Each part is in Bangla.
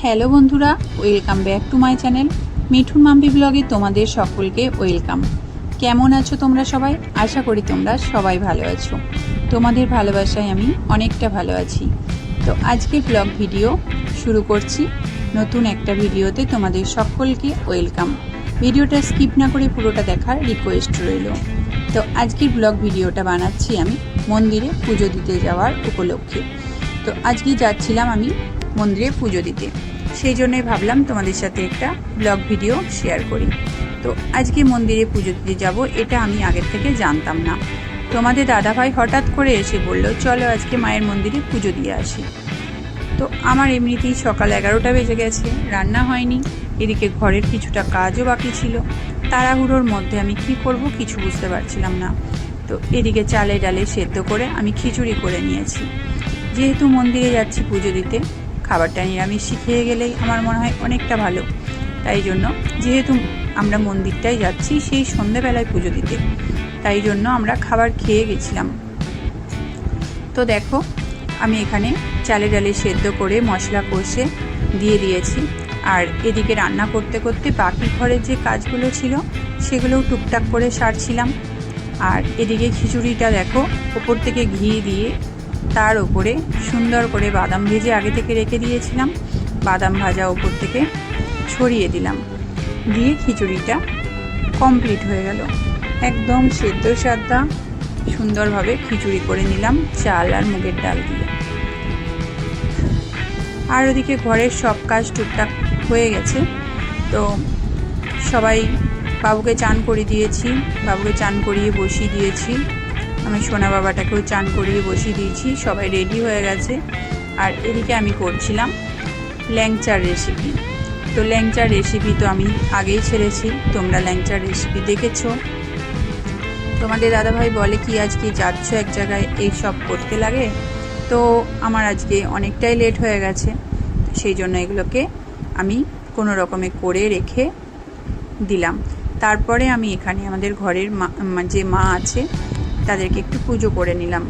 হ্যালো বন্ধুরা, welcome back to my channel Mithun Mampi ব্লগে তোমাদের সকলকে ওয়েলকাম। কেমন আছো তোমরা সবাই? আশা করি তোমরা সবাই ভালো আছো। তোমাদের ভালোবাসায় আমি অনেকটা ভালো আছি। তো আজকের ব্লগ ভিডিও শুরু করছি। নতুন একটা ভিডিওতে তোমাদের সকলকে ওয়েলকাম। ভিডিওটা স্কিপ না করে পুরোটা দেখার রিকোয়েস্ট রইল। তো আজকের ব্লগ ভিডিওটা বানাচ্ছি আমি মন্দিরে পুজো দিতে যাওয়ার উপলক্ষে। তো আজকে যাচ্ছিলাম আমি মন্দিরে পুজো দিতে, সেই জন্যই ভাবলাম তোমাদের সাথে একটা ব্লগ ভিডিও শেয়ার করি। তো আজকে মন্দিরে পুজো দিতে যাব, এটা আমি আগের থেকে জানতাম না। তোমাদের দাদাভাই হঠাৎ করে এসে বলল, চলো আজকে মায়ের মন্দিরে পুজো দিয়ে আসি। তো আমার এমনিতেই সকাল 11টা বেজে গেছে, রান্না হয়নি, এদিকে ঘরের কিছুটা কাজও বাকি ছিল। তাড়াহুড়োর মধ্যে আমি কি করব কিছু বুঝতে পারছিলাম না। তো এদিকে চালে ডালে সেদ্ধ করে আমি খিচুড়ি করে নিয়েছি। যেহেতু মন্দিরে যাচ্ছি পুজো দিতে, খাবারটা নিরামিষ খেয়ে গেলেই আমার মনে হয় অনেকটা ভালো। তাই জন্য যেহেতু আমরা মন্দিরটাই যাচ্ছি সেই সন্ধেবেলায় পুজো দিতে, তাই জন্য আমরা খাবার খেয়ে গেছিলাম। তো দেখো আমি এখানে চালে ডালে সেদ্ধ করে মশলা কষে দিয়ে দিয়েছি, আর এদিকে রান্না করতে করতে বাকি ঘরের যে কাজগুলো ছিল সেগুলোও টুকটাক করে সারছিলাম। আর এদিকে খিচুড়িটা দেখো ওপর থেকে ঘি দিয়ে তার উপরে সুন্দর করে বাদাম ভেজে আগে থেকে রেখে দিয়েছিলাম, বাদাম ভাজা ওপর থেকে ছড়িয়ে দিলাম, দিয়ে খিচুড়িটা কমপ্লিট হয়ে গেল। একদম সেদ্ধ সাদা সুন্দরভাবে খিচুড়ি করে নিলাম চাল আর মুগের ডাল দিয়ে। আর ওদিকে ঘরের সব কাজ টুকটাক হয়ে গেছে। তো সবাই বাবুকে চান করিয়ে দিয়েছি, বাবুকে চান করিয়ে বসিয়ে দিয়েছি, আমি সোনা বাবাটাকেও চান করিয়ে বসিয়ে দিয়েছি, সবাই রেডি হয়ে গেছে। আর এদিকে আমি করছিলাম ল্যাংচার রেসিপি। তো ল্যাংচার রেসিপি তো আমি আগেই ছেড়েছি, তোমরা ল্যাংচার রেসিপি দেখেছো। তোমাদের দাদাভাই বলে কি আজকে যাচ্ছ এক জায়গায় এই সব করতে লাগে, তো আমার আজকে অনেকটাই লেট হয়ে গেছে, সেই জন্য এগুলোকে আমি কোনো রকমে করে রেখে দিলাম। তারপরে আমি এখানে আমাদের ঘরের যে মা আছে তাদেরকে একটু পুজো করে নিলাম।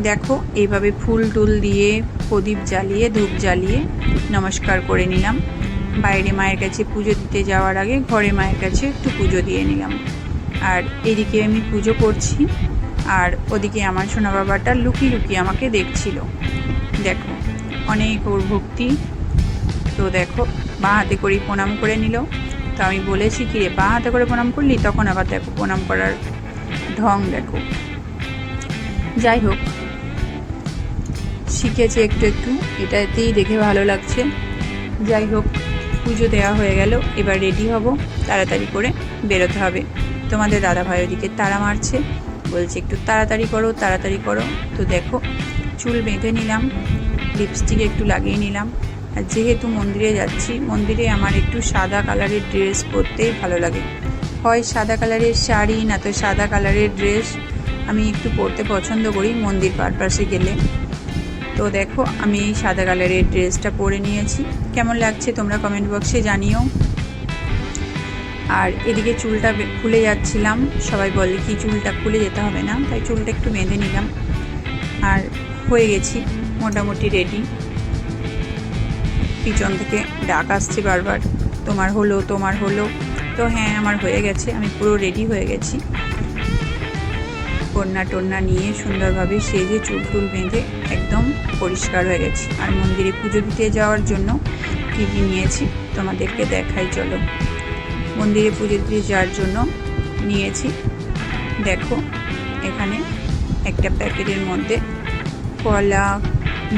দেখো এইভাবে ফুল টুল দিয়ে প্রদীপ জ্বালিয়ে ধূপ জ্বালিয়ে নমস্কার করে নিলাম। বাইরে মায়ের কাছে পুজো দিতে যাওয়ার আগে ঘরে মায়ের কাছে একটু পুজো দিয়ে নিলাম। আর এদিকে আমি পুজো করছি, আর ওদিকে আমার সোনা বাবাটা লুকিয়ে লুকিয়ে আমাকে দেখছিল। দেখো অনেক ওর ভক্তি। তো দেখো বাঁ হাতে করে প্রণাম করে নিল। তো আমি বলেছি কি রে বাঁ হাতে করে প্রণাম করলি, তখন আবার দেখো প্রণাম করার ঢং দেখো। যাই হোক শিখেছে একটু একটু, এটাতেই দেখে ভালো লাগছে। যাই হোক পুজো দেওয়া হয়ে গেল, এবার রেডি হব, তাড়াতাড়ি করে বেরোতে হবে। তোমাদের দাদাভাই ওদিকে তাড়া মারছে, বলছে একটু তাড়াতাড়ি করো তাড়াতাড়ি করো। তো দেখো চুল বেঁধে নিলাম, লিপস্টিক একটু লাগিয়ে নিলাম। আর যেহেতু মন্দিরে যাচ্ছি, মন্দিরে আমার একটু সাদা কালারের ড্রেস পরতেই ভালো লাগে, হয় সাদা কালারের শাড়ি না তো সাদা কালারের ড্রেস আমি একটু পরতে পছন্দ করি মন্দির পারপাসে গেলে। তো দেখো আমি এই সাদা কালারের ড্রেসটা পরে নিয়েছি, কেমন লাগছে তোমরা কমেন্ট বক্সে জানিও। আর এদিকে চুলটা খুলে যাচ্ছিলাম, সবাই বলে কি চুলটা খুলে যেতে হবে না, তাই চুলটা একটু বেঁধে নিলাম। আর হয়ে গেছি মোটামুটি রেডি। পিছন থেকে ডাক আসছে বারবার, তোমার হলো তোমার হলো। তো হ্যাঁ আমার হয়ে গেছে, আমি পুরো রেডি হয়ে গেছি। কন্যা টন্যা নিয়ে সুন্দরভাবে সেজে চুল টুল বেঁধে একদম পরিষ্কার হয়ে গেছি। আর মন্দিরে পুজো দিতে যাওয়ার জন্য কী কী নিয়েছি তোমাদেরকে দেখাই চলো। মন্দিরে পুজো দিতে যাওয়ার জন্য নিয়েছি দেখো এখানে একটা প্যাকেটের মধ্যে কলা,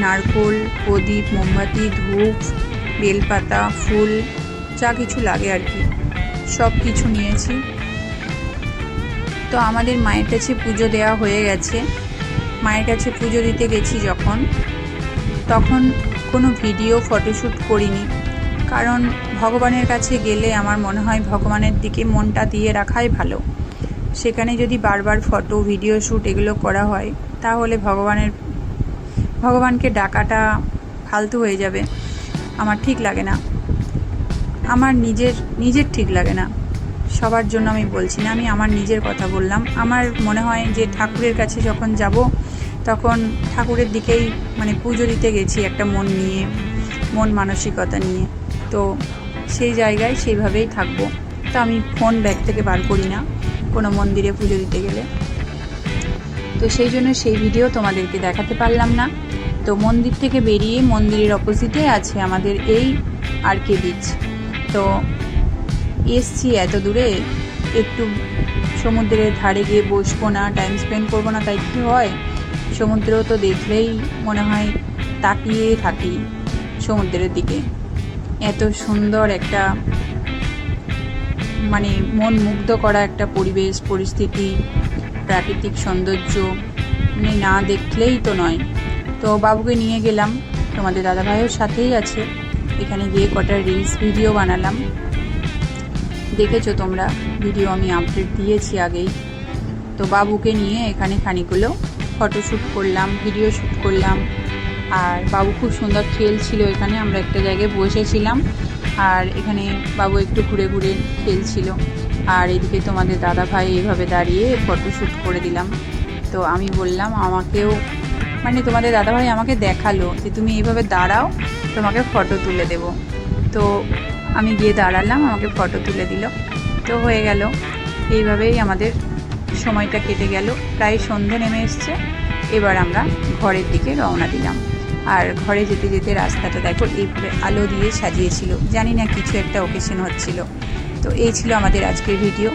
নারকোল, প্রদীপ, মোমবাতি, ধূপ, বেলপাতা, ফুল, যা কিছু লাগে আর কি সব কিছু নিয়েছি। তো আমাদের মায়ের কাছে পুজো দেওয়া হয়ে গেছে। মায়ের কাছে পুজো দিতে গেছি যখন, তখন কোনো ভিডিও ফটোশ্যুট করিনি, কারণ ভগবানের কাছে গেলে আমার মনে হয় ভগবানের দিকে মনটা দিয়ে রাখাই ভালো। সেখানে যদি বারবার ফটো ভিডিও শ্যুট এগুলো করা হয় তাহলে ভগবানকে ডাকাটা ফালতু হয়ে যাবে। আমার ঠিক লাগে না, আমার নিজের ঠিক লাগে না। সবার জন্য আমি বলছি না, আমি আমার নিজের কথা বললাম। আমার মনে হয় যে ঠাকুরের কাছে যখন যাব তখন ঠাকুরের দিকেই পুজো দিতে গেছি একটা মন নিয়ে, মন মানসিকতা নিয়ে। তো সেই জায়গায় সেইভাবেই থাকবো। তো আমি ফোন ব্যাগ থেকে বার করি না কোনো মন্দিরে পুজো দিতে গেলে। তো সেই জন্য সেই ভিডিও তোমাদেরকে দেখাতে পারলাম না। তো মন্দির থেকে বেরিয়ে মন্দিরের অপোজিটে আছে আমাদের এই আরকে বিচ। তো এসছি এত দূরে, একটু সমুদ্রের ধারে গিয়ে বসবো না, টাইম স্পেন্ড করবো না, তাই কি হয়, সমুদ্র তো দেখলেই মনে হয় তাকিয়ে থাকি সমুদ্রের দিকে। এত সুন্দর একটা মানে মন মুগ্ধ করা একটা পরিবেশ পরিস্থিতি, প্রাকৃতিক সৌন্দর্য, মানে না দেখলেই তো নয়। তো বাবুকে নিয়ে গেলাম, তোমাদের দাদাভাইয়ের সাথেই আছে। এখানে গিয়ে কটা রিলস ভিডিও বানালাম, দেখেছো তোমরা, ভিডিও আমি আপডেট দিয়েছি আগেই। তো বাবুকে নিয়ে এখানে খানিকগুলো ফটোশ্যুট করলাম, ভিডিও শ্যুট করলাম। আর বাবু খুব সুন্দর খেলছিল এখানে, আমরা একটা জায়গায় বসেছিলাম আর এখানে বাবু একটু ঘুরে ঘুরে খেলছিল। আর এদিকে তোমাদের দাদাভাই এইভাবে দাঁড়িয়ে ফটোশ্যুট করে দিলাম। তো আমি বললাম আমাকেও, মানে তোমাদের দাদাভাই আমাকে দেখালো যে তুমি এইভাবে দাঁড়াও, তোমাকে ফটো তুলে দেব। তো আমি গিয়ে দাঁড়ালাম, আমাকে ফটো তুলে দিল। তো হয়ে গেল, এইভাবেই আমাদের সময়টা কেটে গেল। প্রায় সন্ধে নেমে এসছে, এবার আমরা ঘরের দিকে রওনা দিলাম। আর ঘরে যেতে যেতে রাস্তাটা দেখো এইভাবে আলো দিয়ে সাজিয়েছিল, জানি না কিছু একটা ওকেশন হচ্ছিল। তো এই ছিল আমাদের আজকের ভিডিও।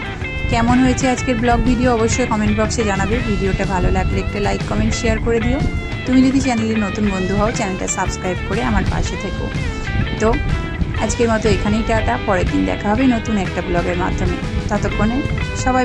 কেমন হয়েছে আজকের ব্লগ ভিডিও অবশ্যই কমেন্ট বক্সে জানাবে। ভিডিওটা ভালো লাগলে একটা লাইক কমেন্ট শেয়ার করে দিও। তুমি যদি চ্যানেলে নতুন বন্ধু হও, চ্যানেলটা সাবস্ক্রাইব করে আমার পাশে থেকো। তো আজকের মতো এখানেই টাটা, পরের দিন দেখা হবে নতুন একটা ব্লগের মাধ্যমে। ততক্ষণে সবাই